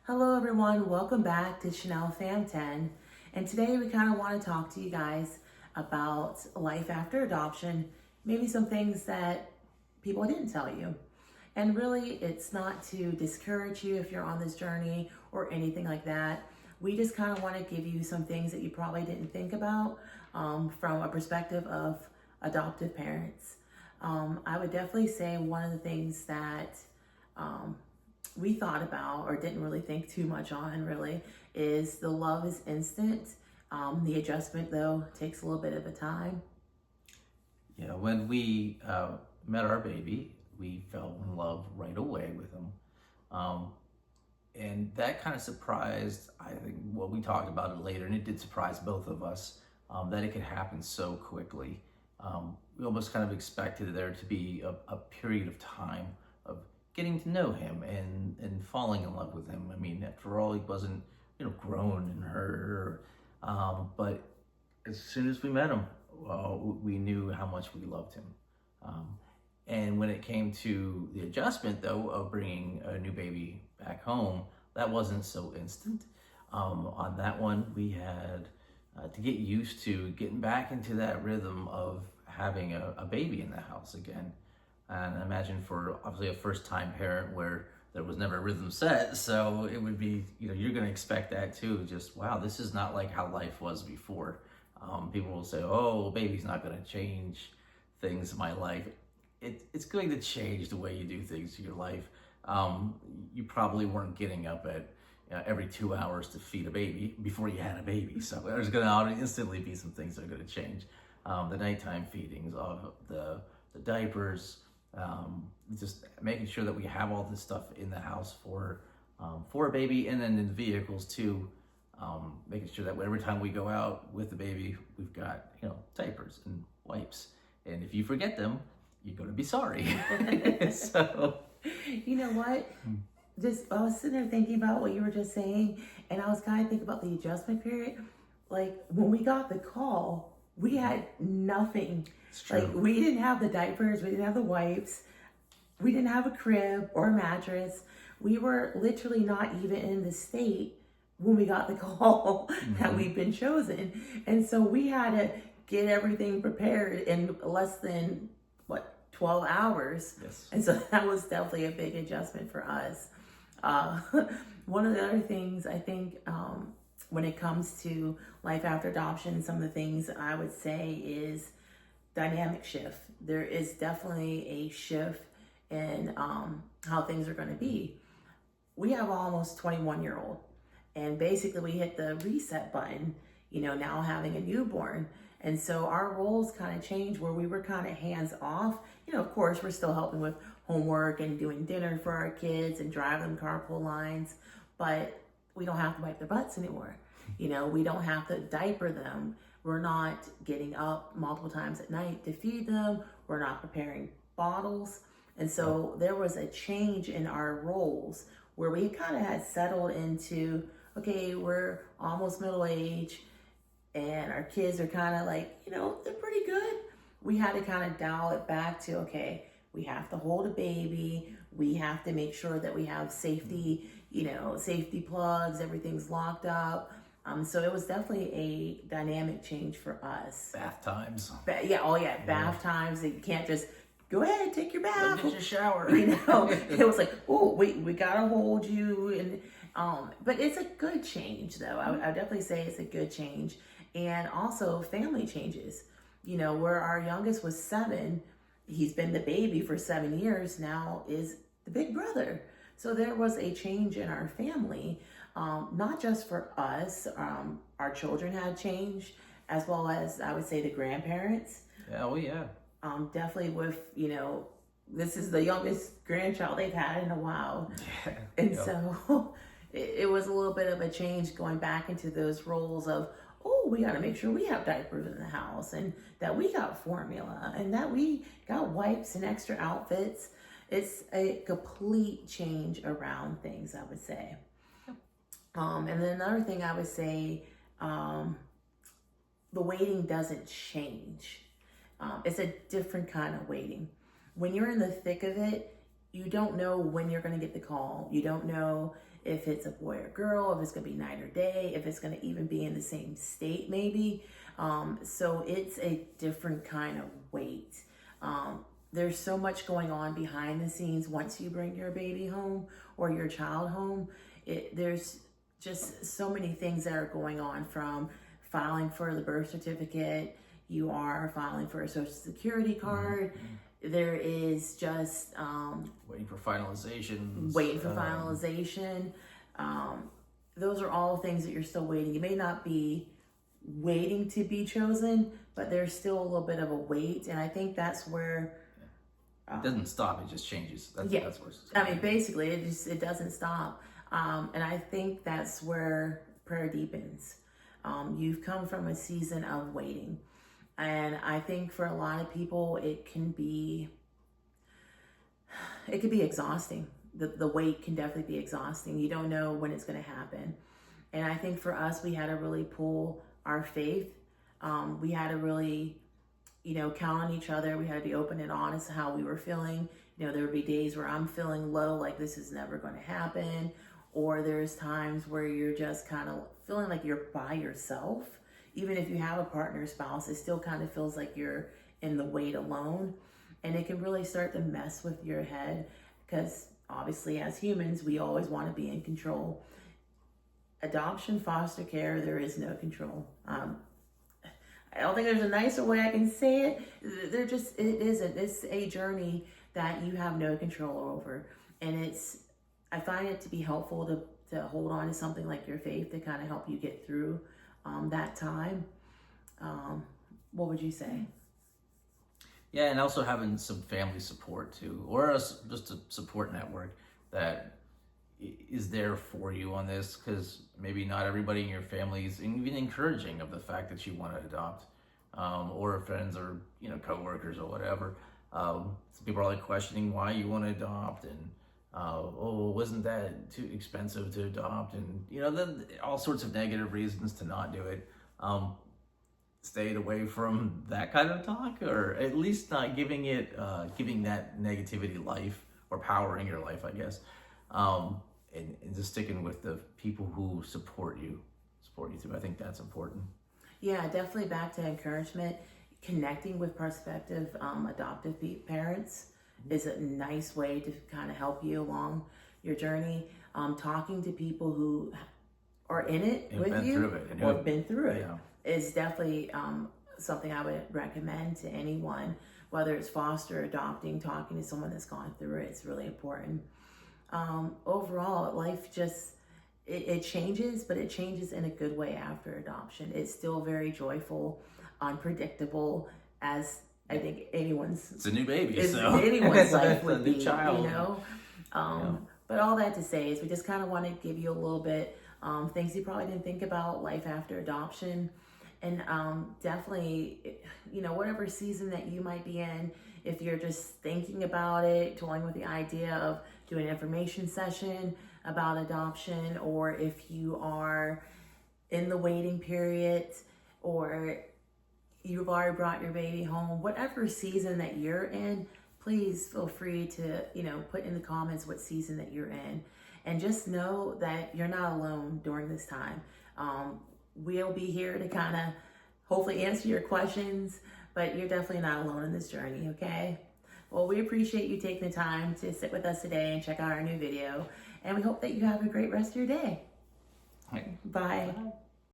Hello everyone, welcome back to Chanel Fam 10. And today we kind of want to talk to you guys about life after adoption, maybe some things that people didn't tell you. And really, it's not to discourage you if you're on this journey or anything like that. We just kind of want to give you some things that you probably didn't think about from a perspective of adoptive parents. I would definitely say one of the things that we thought about or didn't really think too much on really is the love is instant. The adjustment though takes a little bit of a time. Yeah, when we met our baby, we fell in love right away with him. And that kind of surprised, I think, well, we talked about it later, and it did surprise both of us that it could happen so quickly. We almost kind of expected there to be a period of time of getting to know him and falling in love with him. I mean, after all, he wasn't, grown in her. But as soon as we met him, we knew how much we loved him. And when it came to the adjustment, though, of bringing a new baby back home, that wasn't so instant. On that one, we had to get used to getting back into that rhythm of having a baby in the house again. And I imagine for obviously a first-time parent where there was never a rhythm set, so it would be, you're going to expect that too. Just, wow, this is not like how life was before. People will say, oh, baby's not going to change things in my life. It's going to change the way you do things in your life. You probably weren't getting up at every 2 hours to feed a baby before you had a baby. So there's going to instantly be some things that are going to change. The nighttime feedings, the diapers, just making sure that we have all this stuff in the house for a baby, and then in the vehicles too, making sure that every time we go out with the baby, we've got diapers and wipes, and if you forget them, you're going to be sorry. So You know what? I was sitting there thinking about what you were just saying, and I was kind of thinking about the adjustment period. Like when we got the call, we had nothing. it's true. Like we didn't have the diapers, we didn't have the wipes, we didn't have a crib or a mattress. We were literally not even in the state when we got the call that we've been chosen. And so we had to get everything prepared in less than 12 hours. Yes. And so that was definitely a big adjustment for us. One of the other things I think when it comes to life after adoption, some of the things I would say is dynamic shift. There is definitely a shift in how things are going to be. We have almost 21-year-old, and basically we hit the reset button, now having a newborn. And so our roles kind of changed where we were kind of hands off. Of course, we're still helping with homework and doing dinner for our kids and drive them carpool lines, but we don't have to wipe their butts anymore. We don't have to diaper them. We're not getting up multiple times at night to feed them. We're not preparing bottles. And so there was a change in our roles where we kind of had settled into, okay, we're almost middle age and our kids are kind of like, they're pretty good. We had to kind of dial it back to, okay, we have to hold a baby. We have to make sure that we have safety, safety plugs, everything's locked up. So it was definitely a dynamic change for us. Bath times. Bath times. You can't just go ahead, take your bath. Go get your shower. It was like, oh, wait, we gotta hold you. And but it's a good change, though. I would definitely say it's a good change. And also family changes. Where our youngest was 7, he's been the baby for 7 years now, is the big brother. So there was a change in our family, not just for us. Our children had changed, as well as, I would say, the grandparents. Yeah. Definitely with, this is the youngest grandchild they've had in a while. Yeah. And so it was a little bit of a change going back into those roles of, oh, we got to make sure we have diapers in the house, and that we got formula, and that we got wipes and extra outfits. It's a complete change around things, I would say. And then another thing I would say, the waiting doesn't change. It's a different kind of waiting. When you're in the thick of it, you don't know when you're going to get the call. You don't know if it's a boy or girl, if it's going to be night or day, if it's going to even be in the same state maybe. So it's a different kind of weight. There's so much going on behind the scenes once you bring your baby home or your child home. There's just so many things that are going on, from filing for the birth certificate, you are filing for a social security card. Mm-hmm. There is just waiting for finalization. Those are all things that you're still waiting. You may not be waiting to be chosen, but there's still a little bit of a wait. And I think that's where it doesn't stop, it just changes. That's where basically it doesn't stop. And I think that's where prayer deepens. You've come from a season of waiting. And I think for a lot of people, it can be exhausting. The wait can definitely be exhausting. You don't know when it's going to happen. And I think for us, we had to really pull our faith. We had to really, count on each other. We had to be open and honest how we were feeling. There would be days where I'm feeling low, like this is never going to happen. Or there's times where you're just kind of feeling like you're by yourself. Even if you have a partner or spouse, it still kind of feels like you're in the wait alone. And it can really start to mess with your head, because obviously as humans, we always want to be in control. Adoption, foster care, there is no control. I don't think there's a nicer way I can say it. It isn't. It's a journey that you have no control over. And I find it to be helpful to hold on to something like your faith to kind of help you get through that time. What would you say? Yeah, and also having some family support too, or just a support network that is there for you on this, because maybe not everybody in your family is even encouraging of the fact that you want to adopt, or friends or coworkers or whatever. Some people are like questioning why you want to adopt, and wasn't that too expensive to adopt, and then all sorts of negative reasons to not do it. Stayed away from that kind of talk, or at least not giving that negativity life or power in your life, I guess. And just sticking with the people who support you through. I think that's important. Yeah, definitely back to encouragement. Connecting with prospective adoptive parents is a nice way to kind of help you along your journey. Talking to people who are in it and with you or been through it is definitely something I would recommend to anyone, whether it's foster or adopting. Talking to someone that's gone through it, it's really important. Overall, life just, it changes, but it changes in a good way after adoption. It's still very joyful, unpredictable, as I think it's a new baby, anyone's life would be, child. But all that to say is we just kind of want to give you a little bit, things you probably didn't think about, life after adoption. And definitely, whatever season that you might be in, if you're just thinking about it, toying with the idea of doing an information session about adoption, or if you are in the waiting period, or you've already brought your baby home, whatever season that you're in, please feel free to, put in the comments what season that you're in. And just know that you're not alone during this time. We'll be here to kind of hopefully answer your questions, but you're definitely not alone in this journey, okay? Well, we appreciate you taking the time to sit with us today and check out our new video. And we hope that you have a great rest of your day. Bye. Bye.